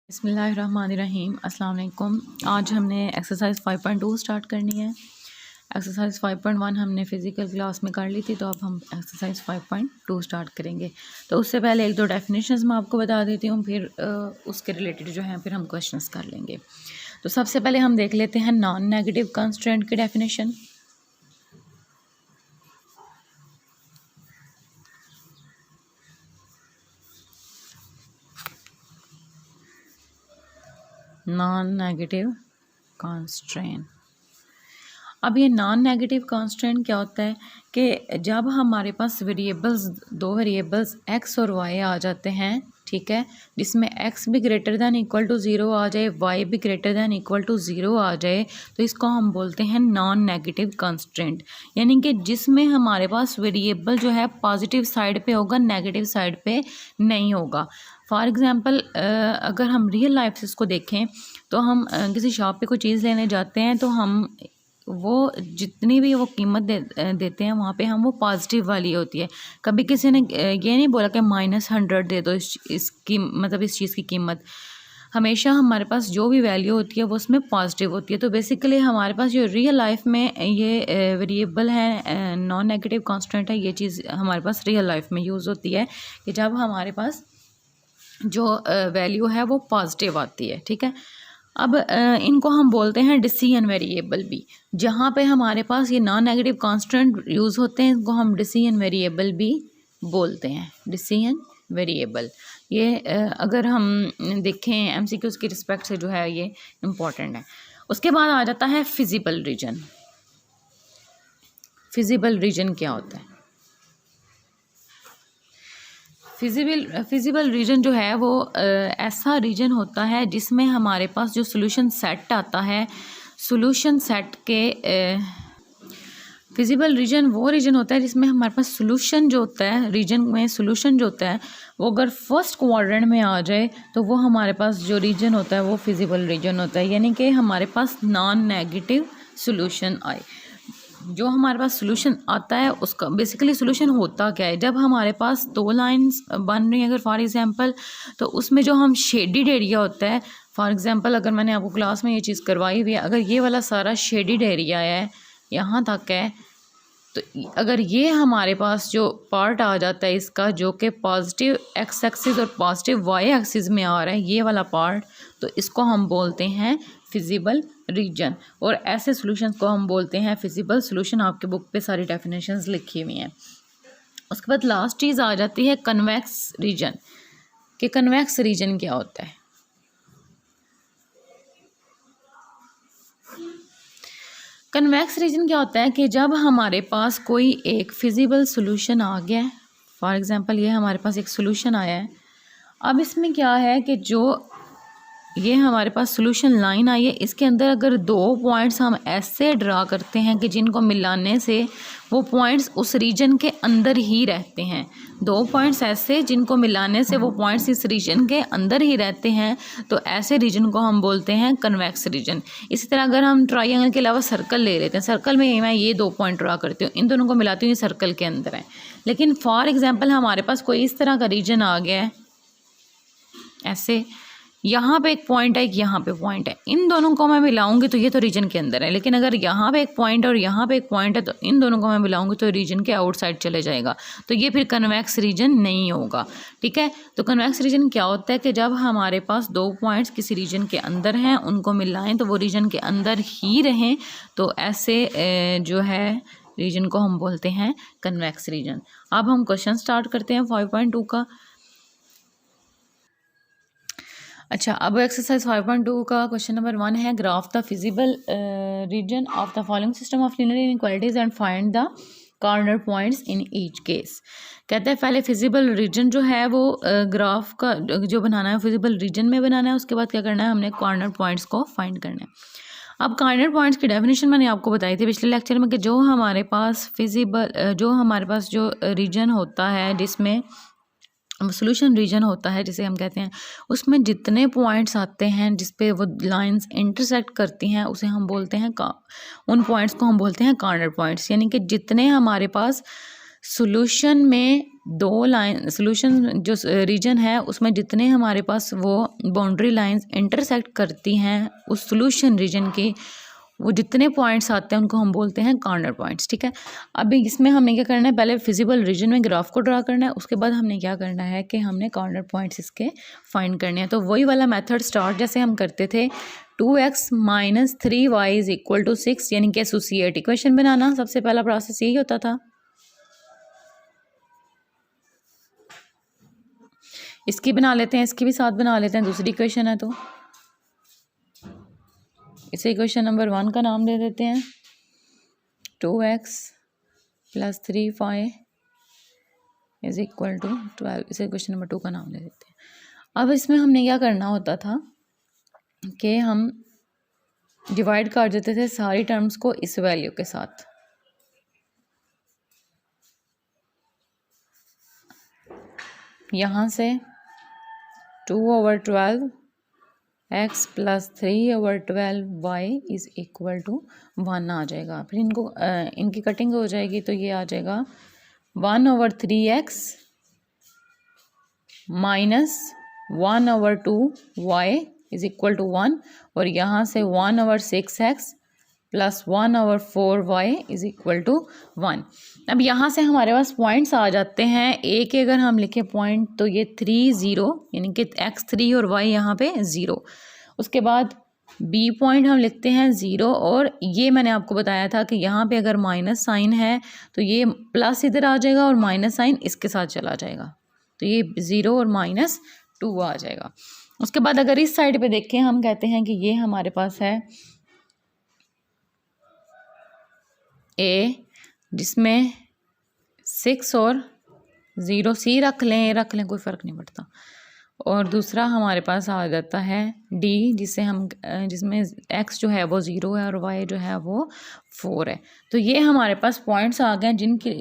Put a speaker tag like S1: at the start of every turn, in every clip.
S1: बिस्मिल्लाहिर्रहमानिर्रहीम अस्सलाम वालेकुम। आज हमने एक्सरसाइज 5.2 स्टार्ट करनी है। एक्सरसाइज 5.1 हमने फ़िज़िकल क्लास में कर ली थी, तो अब हम एक्सरसाइज 5.2 स्टार्ट करेंगे। तो उससे पहले एक दो डेफिनेशंस मैं आपको बता देती हूँ, फिर उसके रिलेटेड जो हैं फिर हम क्वेश्चंस कर लेंगे। तो सबसे पहले हम देख लेते हैं नॉन नेगेटिव कंस्ट्रेंट की डेफिनेशन। Non negative constraint. अब ये नॉन नेगेटिव कांस्टेंट क्या होता है कि जब हमारे पास दो वेरिएबल्स एक्स और वाई आ जाते हैं, ठीक है, जिसमें एक्स भी greater than equal to zero आ जाए, वाई भी greater than equal to zero आ जाए, तो इसको हम बोलते हैं नॉन नेगेटिव कांस्टेंट। यानी कि जिसमें हमारे पास वेरिएबल जो है पॉजिटिव साइड पे होगा, नेगेटिव साइड पे नहीं होगा। फॉर एग्ज़ाम्पल अगर हम रियल लाइफ से इसको देखें तो हम किसी शॉप पे कोई चीज़ लेने जाते हैं, तो हम वो जितनी भी वो कीमत देते हैं वहाँ पे हम वो पॉजिटिव वाली होती है। कभी किसी ने ये नहीं बोला कि -100 दे दो इसकी मतलब इस चीज़ की कीमत। हमेशा हमारे पास जो भी वैल्यू होती है वो उसमें पॉजिटिव होती है। तो बेसिकली हमारे पास जो रियल लाइफ में ये वेरिएबल है, नॉन नेगेटिव कांस्टेंट है, ये चीज़ हमारे पास रियल लाइफ में यूज़ होती है कि जब हमारे पास जो वैल्यू है वो पॉजिटिव आती है, ठीक है। अब इनको हम बोलते हैं डिसीजन वेरिएबल भी। जहाँ पे हमारे पास ये नॉन नेगेटिव कांस्टेंट यूज़ होते हैं, इनको हम डिसीजन वेरिएबल भी बोलते हैं। डिसीजन वेरिएबल ये अगर हम देखें एमसीक्यूज़ की रिस्पेक्ट से जो है ये इम्पॉर्टेंट है। उसके बाद आ जाता है फिजिबल रीजन। फिजिबल रीजन क्या होता है? फिजिबल रीजन जो है वो ऐसा रीजन होता है जिसमें हमारे पास जो सॉल्यूशन सेट आता है, सॉल्यूशन सेट के फिजिबल रीजन वो रीजन होता है जिसमें हमारे पास सॉल्यूशन जो होता है, रीजन में सॉल्यूशन जो होता है वो अगर फर्स्ट क्वाड्रेंट में आ जाए तो वो हमारे पास जो रीजन होता है वो फिजिबल रीजन होता है। यानी कि हमारे पास नॉन नेगेटिव सॉल्यूशन आए। जो हमारे पास सॉल्यूशन आता है उसका बेसिकली सॉल्यूशन होता क्या है? जब हमारे पास दो लाइंस बन रही हैं अगर फॉर एग्जांपल, तो उसमें जो हम शेडिड एरिया होता है, फॉर एग्जांपल अगर मैंने आपको क्लास में ये चीज़ करवाई हुई है, अगर ये वाला सारा शेडिड एरिया है, यहाँ तक है, तो अगर ये हमारे पास जो पार्ट आ जाता है इसका जो कि पॉजिटिव एक्स एक्सिस और पॉजिटिव वाई एक्सिस में आ रहा है, ये वाला पार्ट, तो इसको हम बोलते हैं फिजिबल रीजन। और ऐसे सॉल्यूशंस को हम बोलते हैं फिजिबल सॉल्यूशन। आपके बुक पे सारी डेफिनेशंस लिखी हुई हैं। उसके बाद लास्ट चीज़ आ जाती है कन्वेक्स रीजन। कि कन्वेक्स रीजन क्या होता है? कन्वेक्स रीजन क्या होता है कि जब हमारे पास कोई एक फिजिबल सॉल्यूशन आ गया है, फॉर एग्जांपल ये हमारे पास एक सॉल्यूशन आया है। अब इसमें क्या है कि जो ये हमारे पास सॉल्यूशन लाइन आई है, इसके अंदर अगर दो पॉइंट्स हम ऐसे ड्रा करते हैं कि जिनको मिलाने से वो पॉइंट्स उस रीजन के अंदर ही रहते हैं, दो पॉइंट्स ऐसे जिनको मिलाने से वो पॉइंट्स इस रीजन के अंदर ही रहते हैं, तो ऐसे रीजन को हम बोलते हैं कन्वेक्स रीजन। इसी तरह अगर हम ट्रायंगल के अलावा सर्कल ले लेते हैं, सर्कल में मैं ये दो पॉइंट ड्रा करती हूँ, इन दोनों को मिलाती हूँ, ये सर्कल के अंदर है। लेकिन फॉर एग्जाम्पल हमारे पास कोई इस तरह का रीजन आ गया है, ऐसे यहाँ पे एक पॉइंट है, एक यहाँ पे पॉइंट है, इन दोनों को मैं मिलाऊंगी तो ये तो रीजन के अंदर है। लेकिन अगर यहाँ पे एक पॉइंट और यहाँ पे एक पॉइंट है तो इन दोनों को मैं मिलाऊंगी तो रीजन के आउटसाइड चले जाएगा, तो ये फिर कन्वेक्स रीजन नहीं होगा, ठीक है। तो कन्वेक्स रीजन क्या होता है कि जब हमारे पास दो पॉइंट्स किसी रीजन के अंदर हैं, उनको मिलाएं तो वो रीजन के अंदर ही रहें, तो ऐसे जो है रीजन को हम बोलते हैं कन्वेक्स रीजन। अब हम क्वेश्चन स्टार्ट करते हैं 5.2 का। अच्छा, अब एक्सरसाइज 5.2 का क्वेश्चन नंबर 1 है, graph the feasible region of the following system of linear inequalities and find the corner points in each case. कहते हैं पहले फिजिबल रीजन जो है वो ग्राफ का जो बनाना है फिजिबल रीजन में बनाना है। उसके बाद क्या करना है, हमने कॉर्नर पॉइंट्स को फाइंड करना है। अब कॉर्नर पॉइंट्स की डेफिनेशन मैंने आपको बताई थी पिछले लेक्चर में कि जो हमारे पास जो रीजन होता है जिसमें सॉल्यूशन रीजन होता है जिसे हम कहते हैं, उसमें जितने पॉइंट्स आते हैं जिस पे वो लाइंस इंटरसेक्ट करती हैं उसे हम बोलते हैं उन पॉइंट्स को हम बोलते हैं कॉर्नर पॉइंट्स। यानी कि जितने हमारे पास सॉल्यूशन में दो लाइन, सॉल्यूशन जो रीजन है उसमें जितने हमारे पास वो बाउंड्री लाइंस इंटरसेक्ट करती हैं उस सॉल्यूशन रीजन की, वो जितने पॉइंट्स आते हैं उनको हम बोलते हैं कॉर्नर पॉइंट्स। ठीक है, अभी इसमें हमने क्या करना है, पहले फिजिबल रीजन में ग्राफ को ड्रा करना है, उसके बाद हमने क्या करना है कि हमने कॉर्नर पॉइंट्स इसके फाइंड करने हैं। तो वही वाला मेथड स्टार्ट जैसे हम करते थे, 2x - 3y = 6, यानी कि एसोसिएट इक्वेशन बनाना, सबसे पहला प्रोसेस यही होता था। इसकी बना लेते हैं, इसकी भी साथ बना लेते हैं, दूसरी इक्वेशन है तो इसे इक्वेशन नंबर 1 का नाम दे देते हैं, 2x + 3y = 12, इसे इक्वेशन नंबर 2 का नाम दे देते हैं। अब इसमें हमने क्या करना होता था कि हम डिवाइड कर देते थे सारी टर्म्स को इस वैल्यू के साथ। यहाँ से 2/12 x + 3/12y = 1 आ जाएगा। फिर इनको इनकी कटिंग हो जाएगी तो ये आ जाएगा 1/3x - 1/2y = 1, और यहाँ से 1/6x + 1/4y = 1। अब यहाँ से हमारे पास पॉइंट्स आ जाते हैं। ए के अगर हम लिखें पॉइंट तो ये 3, 0, यानी कि x3 और y यहाँ पे 0। उसके बाद बी पॉइंट हम लिखते हैं 0, और ये मैंने आपको बताया था कि यहाँ पे अगर माइनस साइन है तो ये प्लस इधर आ जाएगा और माइनस साइन इसके साथ चला जाएगा, तो ये 0 और -2 आ जाएगा। उसके बाद अगर इस साइड पे देखें, हम कहते हैं कि ये हमारे पास है ए, जिसमें 6 और 0, सी रख लें कोई फ़र्क नहीं पड़ता, और दूसरा हमारे पास आ जाता है डी, जिसमें एक्स जो है वो 0 है और वाई जो है वो 4 है। तो ये हमारे पास पॉइंट्स आ गए जिनकी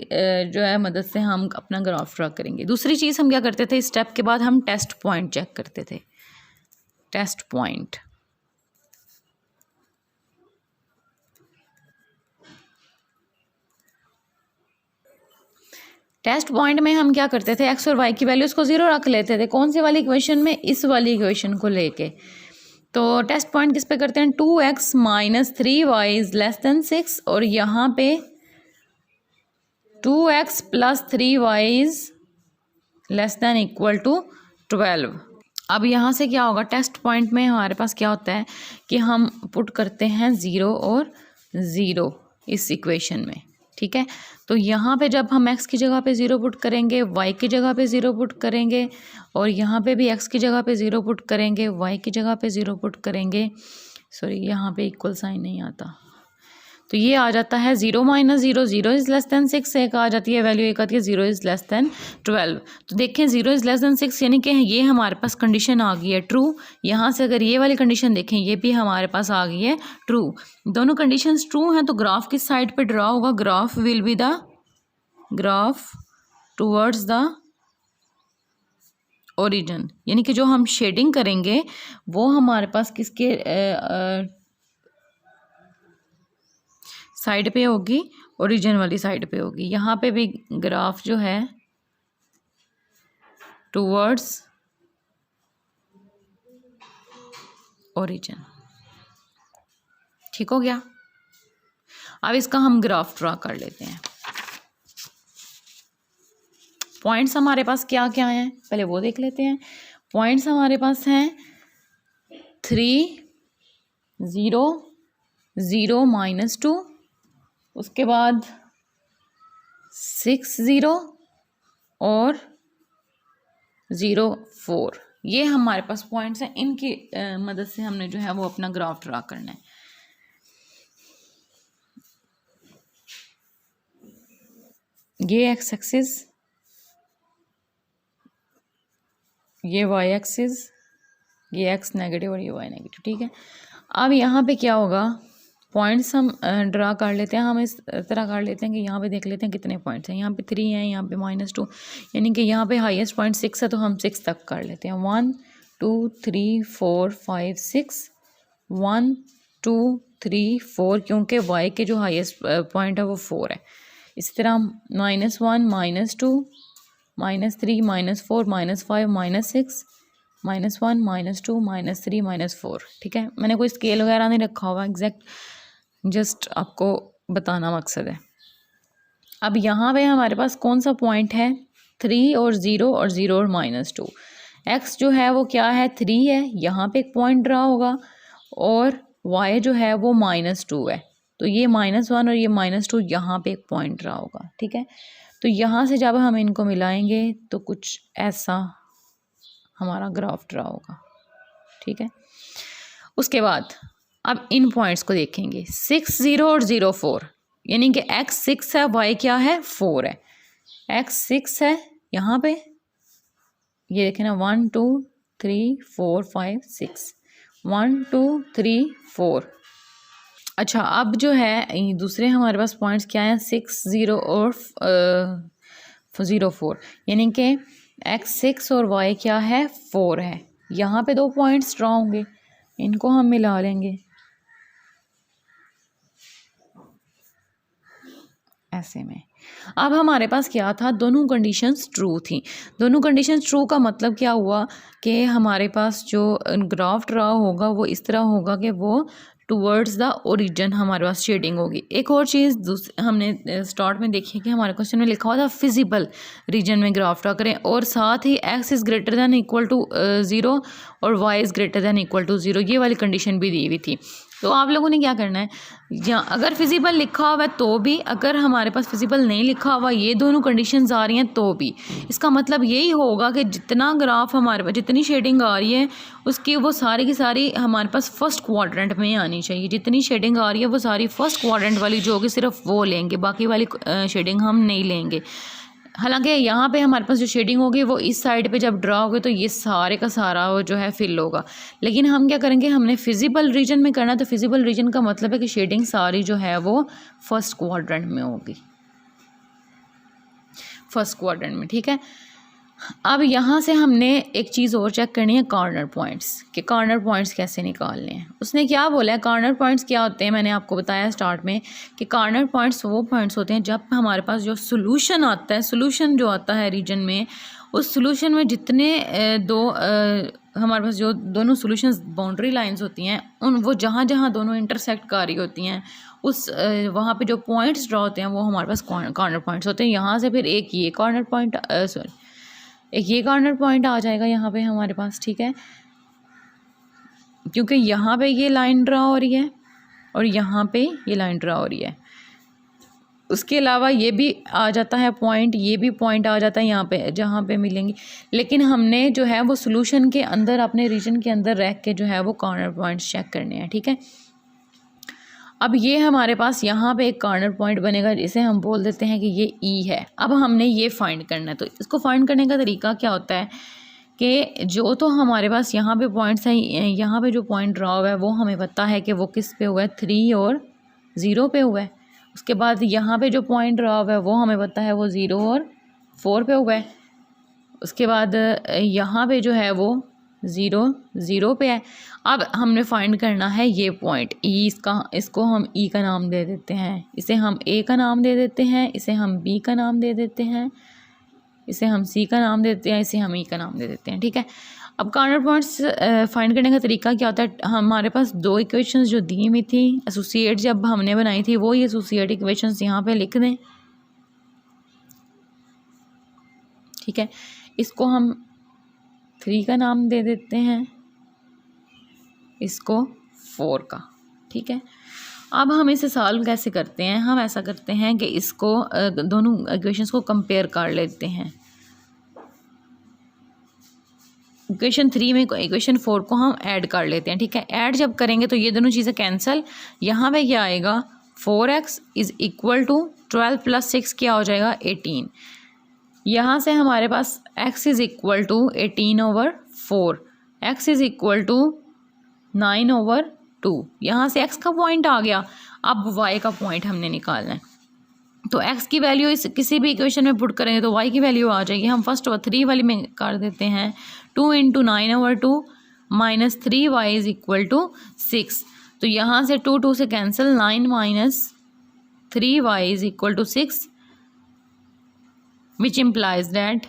S1: जो है मदद से हम अपना ग्राफ ड्रा करेंगे। दूसरी चीज़ हम क्या करते थे, इस स्टेप के बाद हम टेस्ट पॉइंट चेक करते थे। टेस्ट पॉइंट, टेस्ट पॉइंट में हम क्या करते थे, एक्स और वाई की वैल्यूज़ को 0 रख लेते थे। कौन सी वाली इक्वेशन में, इस वाली इक्वेशन को लेके। तो टेस्ट पॉइंट किस पे करते हैं, 2x - 3y > 6, और यहाँ पे 2x + 3y > 12। अब यहाँ से क्या होगा, टेस्ट पॉइंट में हमारे पास क्या होता है कि हम पुट करते हैं 0 और 0 इस इक्वेशन में। ठीक है, तो यहाँ पे जब हम x की जगह पे 0 पुट करेंगे, y की जगह पे 0 पुट करेंगे, और यहाँ पे भी x की जगह पे 0 पुट करेंगे, y की जगह पे 0 पुट करेंगे, सॉरी यहाँ पे इक्वल साइन नहीं आता, तो ये आ जाता है 0 - 0, 0 > 6, एक आ जाती है वैल्यू, एक आती है 0 > 12। तो देखें 0 > 6 यानी कि ये हमारे पास कंडीशन आ गई है ट्रू। यहाँ से अगर ये वाली कंडीशन देखें, ये भी हमारे पास आ गई है ट्रू। दोनों कंडीशंस ट्रू हैं, तो ग्राफ किस साइड पे ड्रा होगा, graph will be the graph towards the origin, यानी कि जो हम शेडिंग करेंगे वो हमारे पास किसके साइड पे होगी, ओरिजिन वाली साइड पे होगी। यहाँ पे भी ग्राफ जो है टूवर्ड्स ओरिजिन। ठीक हो गया। अब इसका हम ग्राफ ड्रा कर लेते हैं। पॉइंट्स हमारे पास क्या क्या हैं, पहले वो देख लेते हैं। पॉइंट्स हमारे पास हैं 3, 0, 0 - 2, उसके बाद 6, 0 और 0, 4। ये हमारे पास पॉइंट्स हैं, इनकी मदद से हमने जो है वो अपना ग्राफ ड्रा करना है। ये एक्स एक्सिस, ये वाई एक्सिस, ये एक्स नेगेटिव और ये वाई नेगेटिव। ठीक है, अब यहाँ पे क्या होगा, पॉइंट्स हम ड्रा कर लेते हैं। हम इस तरह कर लेते हैं कि यहाँ पे देख लेते हैं कितने पॉइंट्स हैं। यहाँ पे 3 हैं, यहाँ पे -2, यानी कि यहाँ पे हाईएस्ट पॉइंट 6 है, तो हम 6 तक कर लेते हैं। 1 2 3 4 5 6, 1 2 3 4, क्योंकि y के जो हाईएस्ट पॉइंट है वो 4 है। इसी तरह -1 -2 -3 -4 -5 -6 -1 -2 -3 -4। ठीक है, मैंने कोई स्केल वगैरह नहीं रखा हुआ एग्जैक्ट, जस्ट आपको बताना मकसद है। अब यहाँ पे हमारे पास कौन सा पॉइंट है, 3 और 0 और 0 और -2। x जो है वो क्या है, 3 है, यहाँ पे एक पॉइंट ड्रा होगा, और y जो है वो -2 है, तो ये -1 और ये -2 यहाँ पे एक पॉइंट ड्रा होगा। ठीक है, तो यहाँ से जब हम इनको मिलाएंगे तो कुछ ऐसा हमारा ग्राफ ड्रा होगा। ठीक है, उसके बाद अब इन पॉइंट्स को देखेंगे, 6 0 और 0 4, यानी कि x 6 है, y क्या है 4 है। x 6 है यहाँ पे, ये देखें ना, 1 2 3 4 5 6, 1 2 3 4। अच्छा, अब जो है दूसरे हमारे पास पॉइंट्स क्या हैं, 6 0 और 0 4, यानी कि x 6 और y क्या है 4 है। यहाँ पे 2 पॉइंट्स ड्रा होंगे, इनको हम मिला लेंगे ऐसे में। अब हमारे पास क्या था, दोनों कंडीशंस ट्रू थी। दोनों कंडीशंस ट्रू का मतलब क्या हुआ कि हमारे पास जो ग्राफ ड्रा होगा वो इस तरह होगा कि वो टूवर्ड्स द ओरिजिन हमारे पास शेडिंग होगी। एक और चीज़ हमने स्टार्ट में देखी कि हमारे क्वेश्चन में लिखा हुआ था फिजिबल रीजन में ग्राफ ड्रा करें, और साथ ही x is greater than equal to 0 और y is greater than equal to 0, ये वाली कंडीशन भी दी हुई थी। तो आप लोगों ने क्या करना है, या अगर फिजिबल लिखा हुआ है तो भी, अगर हमारे पास फिजिबल नहीं लिखा हुआ, ये दोनों कंडीशंस आ रही हैं तो भी, इसका मतलब यही होगा कि जितना ग्राफ हमारे पास, जितनी शेडिंग आ रही है उसकी वो सारी की सारी हमारे पास फर्स्ट क्वाड्रेंट में आनी चाहिए। जितनी शेडिंग आ रही है वो सारी फर्स्ट क्वाड्रेंट वाली जो होगी सिर्फ वो लेंगे, बाकी वाली शेडिंग हम नहीं लेंगे। हालांकि यहाँ पे हमारे पास जो शेडिंग होगी वो इस साइड पे जब ड्रा होगी तो ये सारे का सारा वो जो है फिल होगा, लेकिन हम क्या करेंगे, हमने फिजिबल रीजन में करना है, तो फिजिबल रीजन का मतलब है कि शेडिंग सारी जो है वो फर्स्ट क्वाड्रेंट में होगी, फर्स्ट क्वाड्रेंट में। ठीक है, अब यहाँ से हमने एक चीज़ और चेक करनी है, कॉर्नर पॉइंट्स, कि कॉर्नर पॉइंट्स कैसे निकालने हैं। उसने क्या बोला है, कॉर्नर पॉइंट्स क्या होते हैं, मैंने आपको बताया स्टार्ट में कि कॉर्नर पॉइंट्स वो पॉइंट्स होते हैं जब हमारे पास जो सोल्यूशन आता है, सोल्यूशन जो आता है रीजन में, उस सोल्यूशन में जितने हमारे पास जो दोनों सोल्यूशंस बाउंड्री लाइंस होती हैं, उन वो जहाँ जहाँ दोनों इंटरसेक्ट कर रही होती हैं, उस वहाँ पे जो पॉइंट्स ड्रा होते हैं वो हमारे पास कॉर्नर पॉइंट्स होते हैं। यहाँ से फिर एक ये कॉर्नर पॉइंट एक ये कॉर्नर पॉइंट आ जाएगा यहाँ पे हमारे पास। ठीक है, क्योंकि यहाँ पे ये लाइन ड्रा हो रही है और यहाँ पे ये लाइन ड्रा हो रही है। उसके अलावा ये भी आ जाता है पॉइंट, ये भी पॉइंट आ जाता है यहाँ पे जहाँ पे मिलेंगी, लेकिन हमने जो है वो सोल्यूशन के अंदर, अपने रीजन के अंदर रह के जो है वो कॉर्नर पॉइंट्स चेक करने हैं। ठीक है, अब ये हमारे पास यहाँ पे एक कॉर्नर पॉइंट बनेगा जिसे हम बोल देते हैं कि ये ई है। अब हमने ये फाइंड करना है, तो इसको फाइंड करने का तरीका क्या होता है कि जो तो हमारे पास यहाँ पे पॉइंट्स हैं, यहाँ पे जो पॉइंट ड्रा हुआ है वो हमें पता है कि वो किस पे हुआ है, 3 और 0 पे हुआ है। उसके बाद यहाँ पे जो पॉइंट ड्रा हुआ है वो हमें पता है वो 0 और 4 पे हुआ है। उसके बाद यहाँ पे जो है वो 0 0 पे है। अब हमने फाइंड करना है ये पॉइंट ई, इसको हम ई का नाम दे देते हैं, इसे हम ए का नाम दे देते हैं, इसे हम बी का नाम दे देते हैं, इसे हम सी का नाम देते हैं, इसे हम ई का नाम दे देते हैं। ठीक है, अब कॉर्नर पॉइंट्स फाइंड करने का तरीका क्या होता है, हमारे पास 2 इक्वेशंस जो दी हुई थी एसोसिएट जब हमने बनाई थी, वो ये एसोसिएट इक्वेशंस यहाँ पे लिख दें। ठीक है, इसको हम 3 का नाम दे देते हैं, इसको 4 का। ठीक है, अब हम इसे सॉल्व कैसे करते हैं, हम ऐसा करते हैं कि इसको दोनों इक्वेशंस को कंपेयर कर लेते हैं। इक्वेशन 3 में इक्वेशन 4 को हम ऐड कर लेते हैं। ठीक है, ऐड जब करेंगे तो ये दोनों चीज़ें कैंसिल, यहाँ पे क्या आएगा 4x इज़ इक्वल टू 12 + 6 क्या हो जाएगा 18। यहाँ से हमारे पास x is equal to 18/4, x is equal to 9/2। यहाँ से x का पॉइंट आ गया, अब y का पॉइंट हमने निकालना है। तो x की वैल्यू इस किसी भी इक्वेशन में पुट करेंगे तो y की वैल्यू आ जाएगी। हम फर्स्ट 3 वाली में कर देते हैं, 2 × 9/2 - 3y इज़ इक्वल टू 6। तो यहाँ से 2 से cancel, 9 - 3y is equal to 6। which implies that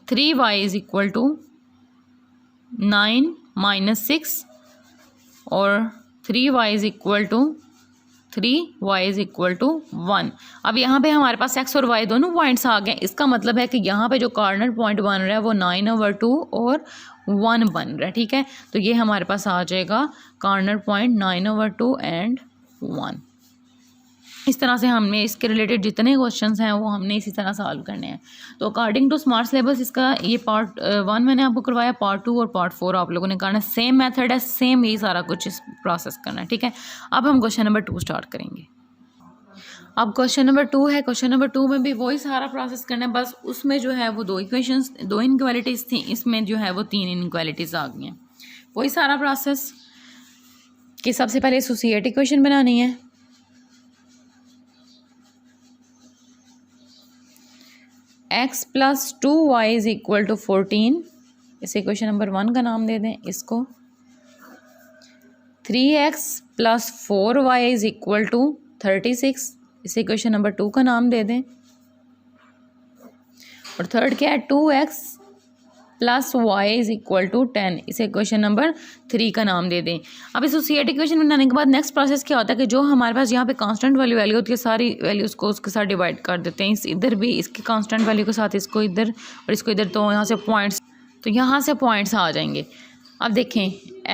S1: 3y is equal to 9 minus 6 और 3y is equal to 3y is equal to 1। अब यहाँ पे हमारे पास x और y दोनों पॉइंट्स आ गए। इसका मतलब है कि यहाँ पे जो कॉर्नर पॉइंट बन रहा है वो 9/2 और 1 बन रहा है, ठीक है। तो ये हमारे पास आ जाएगा कॉर्नर पॉइंट 9/2 एंड 1। इस तरह से हमने इसके रिलेटेड जितने क्वेश्चंस हैं वो हमने इसी तरह सॉल्व करने हैं। तो अकॉर्डिंग टू स्मार्ट सिलेबस इसका ये पार्ट 1 मैंने आपको करवाया, पार्ट 2 और पार्ट 4 आप लोगों ने करना है। सेम मेथड है, सेम यही सारा कुछ इस प्रोसेस करना है, ठीक है। अब हम क्वेश्चन नंबर 2 स्टार्ट करेंगे। अब क्वेश्चन नंबर 2 है। क्वेश्चन नंबर 2 में भी वही सारा प्रोसेस करना है, बस उसमें जो है वो 2 इक्वेशंस, 2 इनक्वालिटीज़ थी, इसमें जो है वो 3 इनक्वालिटीज़ आ गई हैं। वही सारा प्रोसेस कि सबसे पहले एसोसिएट इक्वेशन बनानी है। x plus 2y is equal to 14, इसे इक्वेशन नंबर 1 का नाम दे दें इसको। 3x plus 4y is equal to 36, इसे इक्वेशन नंबर 2 का नाम दे दें। और थर्ड क्या है, 2x plus y is equal to 10, इसे इक्वेशन नंबर 3 का नाम दे दें। अब एसोसिएट इक्वेशन बनाने के बाद नेक्स्ट प्रोसेस क्या होता है कि जो हमारे पास यहाँ पे कांस्टेंट वाली वैल्यू होती है सारी वैल्यूज़ को उसके साथ डिवाइड कर देते हैं। इधर भी इसकी कांस्टेंट वैल्यू के साथ इसको इधर और इसको इधर, तो यहाँ से पॉइंट्स, तो यहाँ से पॉइंट्स आ जाएंगे। अब देखें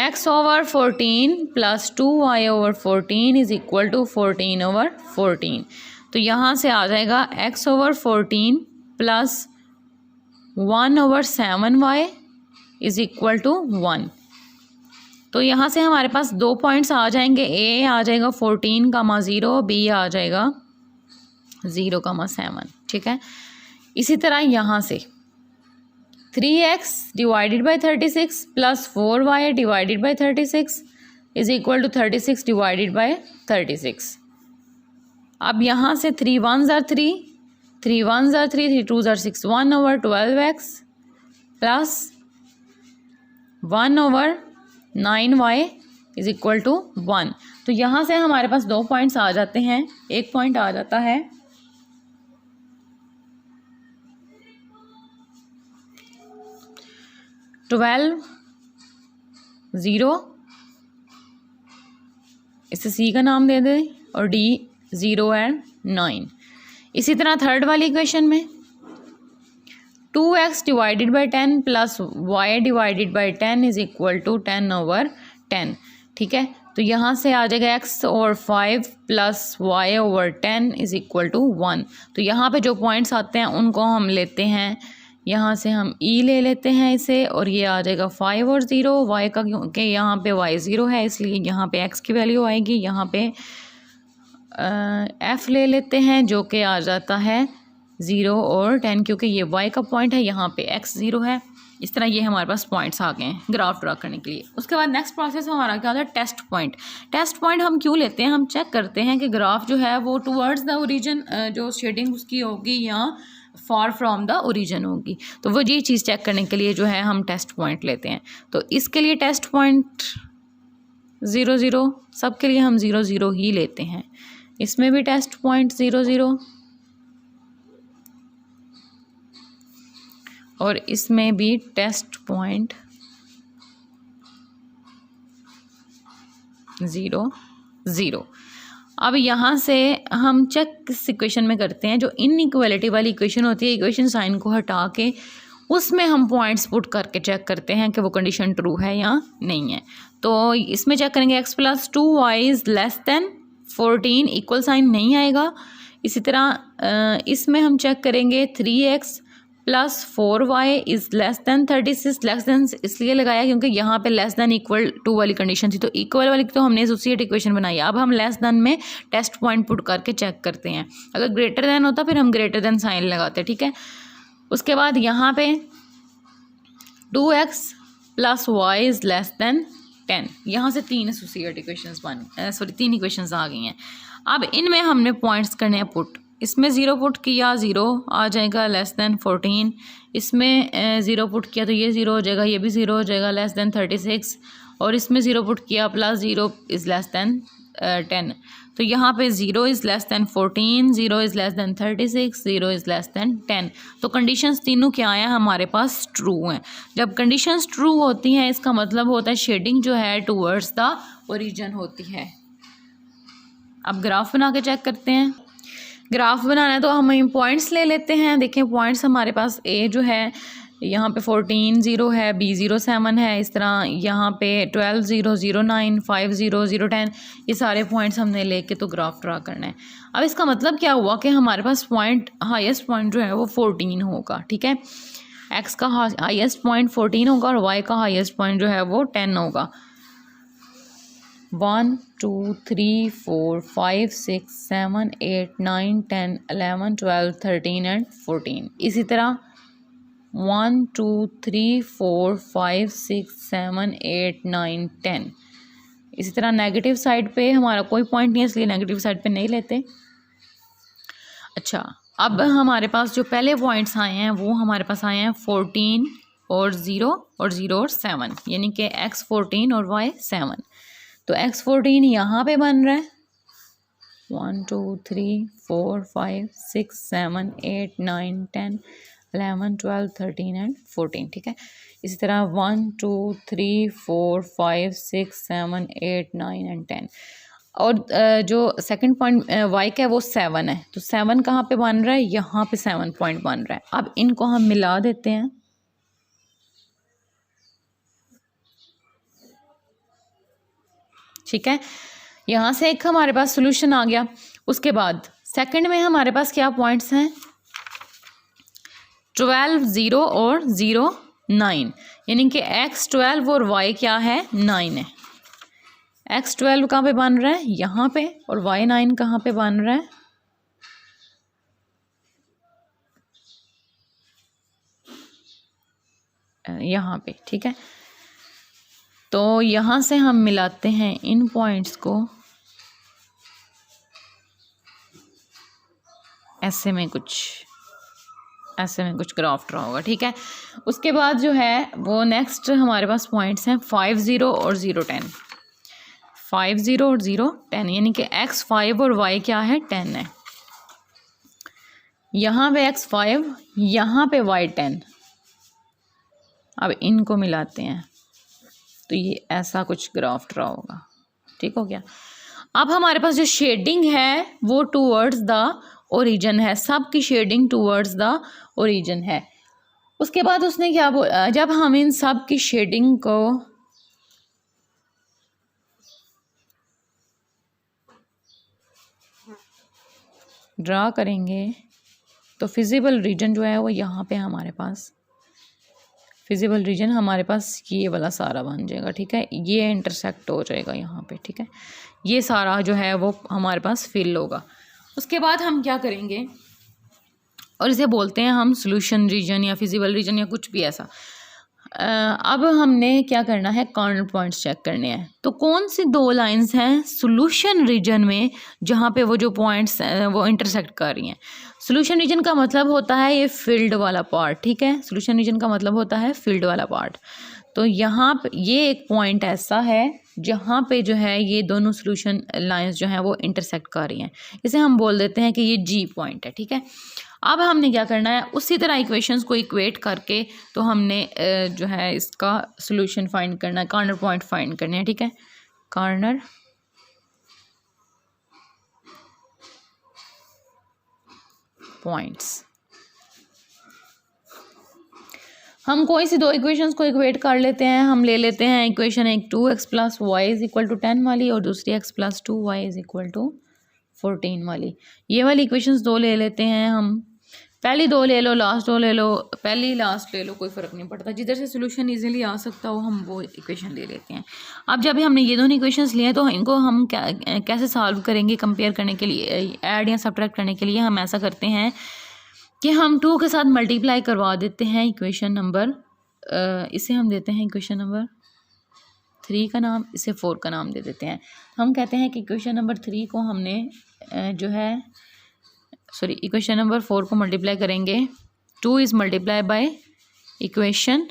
S1: x/14 plus 2y/14 is equal to 14/14, तो यहाँ से आ जाएगा x/14 plus 1/7y is equal to 1। तो यहाँ से हमारे पास 2 पॉइंट्स आ जाएंगे, a आ जाएगा 14,0, b आ जाएगा 0,7, ठीक है। इसी तरह यहाँ से 3x डिवाइडेड बाई 36 प्लस 4y divided by 36 is equal to 36 divided by 36। अब यहाँ से 3 1s are 3, 3 1s are 3, 3 2s are 6, 1/12x plus 1/9y is equal to 1। तो यहाँ से हमारे पास 2 पॉइंट्स आ जाते हैं। एक पॉइंट आ जाता है 12 0, इसे c का नाम दे दें, और d 0 एंड 9। इसी तरह थर्ड वाली इक्वेशन में 2x डिवाइडेड बाई 10 प्लस y divided by 10 is equal to 10/10, ठीक है। तो यहाँ से आ जाएगा x/5 plus y/10 is equal to 1। तो यहाँ पे जो पॉइंट्स आते हैं उनको हम लेते हैं, यहाँ से हम e ले लेते हैं इसे, और ये आ जाएगा 5 और 0 y का, क्योंकि यहाँ पे y 0 है इसलिए यहाँ पे x की वैल्यू आएगी। यहाँ पे f ले लेते हैं जो कि आ जाता है 0 और 10, क्योंकि ये y का पॉइंट है, यहाँ पे x 0 है। इस तरह ये हमारे पास पॉइंट्स आ गए हैं ग्राफ ड्रा करने के लिए। उसके बाद नेक्स्ट प्रोसेस हमारा क्या होता है, टेस्ट पॉइंट। टेस्ट पॉइंट हम क्यों लेते हैं, हम चेक करते हैं कि ग्राफ जो है वो टूवर्ड्स द ओरिजिन जो शेडिंग उसकी होगी या फार फ्रॉम द ओरिजिन होगी। तो वो ये चीज़ चेक करने के लिए जो है हम टेस्ट पॉइंट लेते हैं। तो इसके लिए टेस्ट पॉइंट 0 0, सब के लिए हम 0 0 ही लेते हैं। इसमें भी टेस्ट पॉइंट 0 0 और इसमें भी टेस्ट पॉइंट 0 0। अब यहाँ से हम चेक किस इक्वेशन में करते हैं, जो इनइक्वालिटी वाली इक्वेशन होती है, इक्वेशन साइन को हटा के उसमें हम पॉइंट्स पुट करके चेक करते हैं कि वो कंडीशन ट्रू है या नहीं है। तो इसमें चेक करेंगे x plus 2y is less than 14, equal sign नहीं आएगा। इसी तरह इसमें हम चेक करेंगे 3x plus 4y is less than 36, less than इसलिए लगाया क्योंकि यहाँ पे लेस देन इक्वल टू वाली कंडीशन थी, तो इक्वल वाली तो हमने एसोसिएट इक्वेशन बनाई। अब हम लेस देन में टेस्ट पॉइंट पुट करके चेक करते हैं। अगर ग्रेटर देन होता फिर हम ग्रेटर देन साइन लगाते, ठीक है। उसके बाद यहाँ पे 2x plus y is less then 10, यहाँ से 3 एसोसिएट इक्वेशंस सॉरी 3 इक्वेशंस आ गई हैं। अब इनमें हमने पॉइंट्स करने हैं पुट। इसमें 0 पुट किया 0 आ जाएगा लेस देन 14, इसमें 0 पुट किया तो ये 0 हो जाएगा, ये भी 0 हो जाएगा लेस देन 36, और इसमें 0 पुट किया प्लस 0 इज़ लेस देन 10। तो यहाँ पे 0 is less than 14, 0 is less than 36, 0 is less than 10। तो कंडीशंस तीनों क्या हैं हमारे पास ट्रू हैं। जब कंडीशंस ट्रू होती हैं इसका मतलब होता है शेडिंग जो है टूवर्ड्स द ओरिजिन होती है। अब ग्राफ बना के चेक करते हैं। ग्राफ बनाना है तो हम पॉइंट्स ले लेते हैं। देखें पॉइंट्स हमारे पास ए जो है यहाँ पे 14 0 है, B 0 7 है, इस तरह यहाँ पे 12 0 0 9 5 0 0 10, ये सारे पॉइंट्स हमने लेके तो ग्राफ ड्रा करना है। अब इसका मतलब क्या हुआ कि हमारे पास पॉइंट हाईएस्ट पॉइंट जो है वो 14 होगा, ठीक है। एक्स का हाईएस्ट पॉइंट 14 होगा और वाई का हाईएस्ट पॉइंट जो है वो 10 होगा। 1 2 3 4 5 6 7 8 9 10 11 12 13 एंड 14। इसी तरह 1 2 3 4 5 6 7 8 9 10। इसी तरह नेगेटिव साइड पे हमारा कोई पॉइंट नहीं है इसलिए नेगेटिव साइड पे नहीं लेते। अच्छा, अब हमारे पास जो पहले पॉइंट्स आए हैं वो हमारे पास आए हैं 14 और 0 और 0 और 7, यानी कि x 14 और y 7। तो x 14 यहाँ पे बन रहा है 1 2 3 4 5 6 7 8 9 10 11 12 13 एंड 14, ठीक है। इसी तरह 1 2 3 4 5 6 7 8 9 एंड 10। और जो सेकंड पॉइंट y का है वो 7 है, तो 7 कहाँ पे बन रहा है, यहाँ पे 7 पॉइंट बन रहा है। अब इनको हम मिला देते हैं। ठीक है, यहाँ से एक हमारे पास सोल्यूशन आ गया। उसके बाद सेकंड में हमारे पास क्या पॉइंट्स हैं 12 0 और 0 9, यानी कि x 12 और y क्या है 9 है। x 12 कहाँ पे बन रहा है यहाँ पे, और y 9 कहाँ पे बन रहा है यहाँ पे, ठीक है। तो यहाँ से हम मिलाते हैं इन पॉइंट्स को, ऐसे में कुछ ग्राफ ड्रा होगा, ठीक है। उसके बाद जो है वो नेक्स्ट हमारे पास पॉइंट्स हैं 5 0 और 0 10। 5 0 और 0 10, यानी कि x 5 और y क्या है 10 है। यहाँ पे x 5, यहाँ पे y 10। अब इनको मिलाते हैं तो ये ऐसा कुछ ग्राफ ड्रा होगा, ठीक हो गया। अब हमारे पास जो शेडिंग है वो टूवर्ड्स द ओरिजिन है, सब की शेडिंग टूवर्ड्स द ओरिजिन है। उसके बाद उसने क्या बोला, जब हम इन सब की शेडिंग को ड्रा करेंगे तो फिजिबल रीजन जो है वो यहाँ पे हमारे पास फिजिबल रीजन हमारे पास ये वाला सारा बन जाएगा, ठीक है। ये इंटरसेक्ट हो जाएगा यहाँ पे, ठीक है। ये सारा जो है वो हमारे पास फिल होगा। उसके बाद हम क्या करेंगे, और इसे बोलते हैं हम सॉल्यूशन रीजन या फिजिबल रीजन या कुछ भी ऐसा। अब हमने क्या करना है, कॉर्नर पॉइंट्स चेक करने हैं। तो कौन सी दो लाइंस हैं सॉल्यूशन रीजन में जहाँ पे वो जो पॉइंट्स वो इंटरसेक्ट कर रही हैं। सॉल्यूशन रीजन का मतलब होता है ये फील्ड वाला पार्ट, ठीक है। सॉल्यूशन रीजन का मतलब होता है फील्ड वाला पार्ट। तो यहाँ पे ये एक पॉइंट ऐसा है जहाँ पे जो है ये दोनों सॉल्यूशन लाइंस जो हैं वो इंटरसेक्ट कर रही हैं, इसे हम बोल देते हैं कि ये जी पॉइंट है, ठीक है। अब हमने क्या करना है, उसी तरह इक्वेशंस को इक्वेट करके तो हमने जो है इसका सॉल्यूशन फाइंड करना है, कॉर्नर पॉइंट फाइंड करने हैं, ठीक है। कॉर्नर पॉइंट्स, हम कोई सी दो इक्वेशंस को इक्वेट कर लेते हैं। हम ले लेते हैं इक्वेशन एक 2x + y = 10 वाली और दूसरी x + 2y = 14 वाली। ये वाली इक्वेशंस दो ले लेते हैं हम। पहली दो ले लो, लास्ट दो ले लो, पहली लास्ट ले लो, कोई फ़र्क नहीं पड़ता, जिधर से सोल्यूशन इजीली आ सकता हो हम वो इक्वेशन ले लेते हैं। अब जब हमने ये दोनों इक्वेशंस लिए तो इनको हम कैसे सॉल्व करेंगे, कंपेयर करने के लिए, ऐड या सब्ट्रैक्ट करने के लिए हम ऐसा करते हैं कि हम 2 के साथ मल्टीप्लाई करवा देते हैं इक्वेशन नंबर, इसे हम देते हैं इक्वेशन नंबर 3 का नाम, इसे 4 का नाम दे देते हैं। हम कहते हैं कि इक्वेशन नंबर 3 को हमने जो है इक्वेशन नंबर 4 को मल्टीप्लाई करेंगे। 2 इज़ मल्टीप्लाई बाय इक्वेशन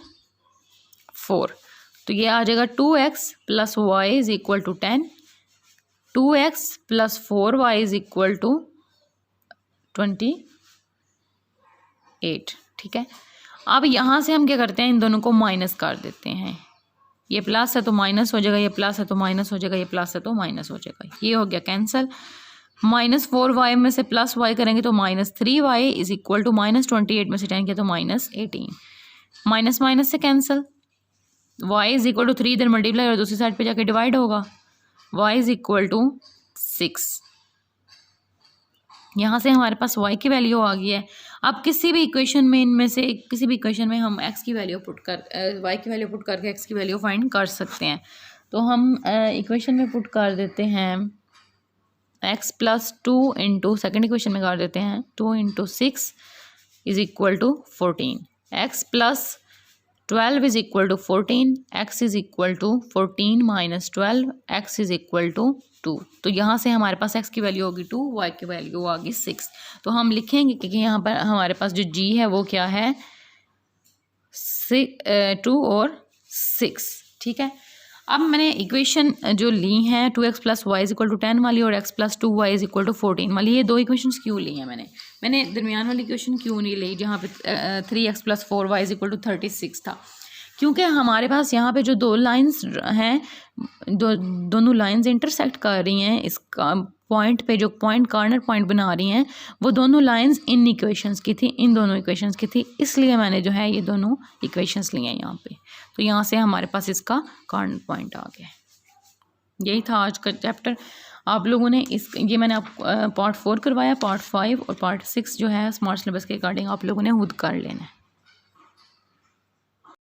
S1: 4, तो ये आ जाएगा 2x + y = 10 2x plus 4y is equal to 28, ठीक है। अब यहाँ से हम क्या करते हैं, इन दोनों को माइनस कर देते हैं। ये प्लस है तो माइनस हो जाएगा, ये प्लस है तो माइनस हो जाएगा, ये प्लस है तो माइनस हो जाएगा, ये हो गया कैंसिल। -4y में से प्लस y करेंगे तो -3y इज इक्वल टू -28 में से 10 किया तो -18, माइनस माइनस से cancel. y is equal to 3 इधर मल्टीप्लाई और दूसरी साइड पे जाके डिवाइड होगा, y इज इक्वल टू 6। यहाँ से हमारे पास y की वैल्यू आ गई है। अब किसी भी इक्वेशन में, इनमें से किसी भी इक्वेशन में हम x की वैल्यू पुट कर y की वैल्यू पुट करके x की वैल्यू फाइंड कर सकते हैं। तो हम इक्वेशन में पुट कर देते हैं x plus 2 into, second equation में कर देते हैं 2 into 6 is equal to 14, x plus 12 is equal to 14, x is equal to 14 minus 12, x is equal to 2। तो यहाँ से हमारे पास x की वैल्यू होगी 2, y की वैल्यू होगी 6। तो हम लिखेंगे कि यहाँ पर हमारे पास जो g है वो क्या है 2 और 6, ठीक है। अब मैंने इक्वेशन जो ली हैं 2x plus y is equal to 10 वाली और x plus 2y is equal to 14 वाली, ये दो इक्वेशंस क्यों ली हैं मैंने दरमियान वाली इक्वेशन क्यों नहीं ली जहाँ पे 3x plus 4y is equal to 36 था, क्योंकि हमारे पास यहाँ पे जो दो लाइंस हैं, दोनों लाइंस इंटरसेक्ट कर रही हैं इस पॉइंट पे, जो पॉइंट कॉर्नर पॉइंट बना रही हैं, वो दोनों लाइंस इन इक्वेशंस की थी, इन दोनों इक्वेशंस की थी, इसलिए मैंने जो है ये दोनों इक्वेशंस लिए हैं यहाँ पे। तो यहाँ से हमारे पास इसका कॉर्नर पॉइंट आ गया। यही था आज का चैप्टर। आप लोगों ने ये मैंने आप पार्ट 4 करवाया, पार्ट 5 और पार्ट 6 जो है स्मार्ट सिलेबस के अकॉर्डिंग आप लोगों ने खुद कर लेना है।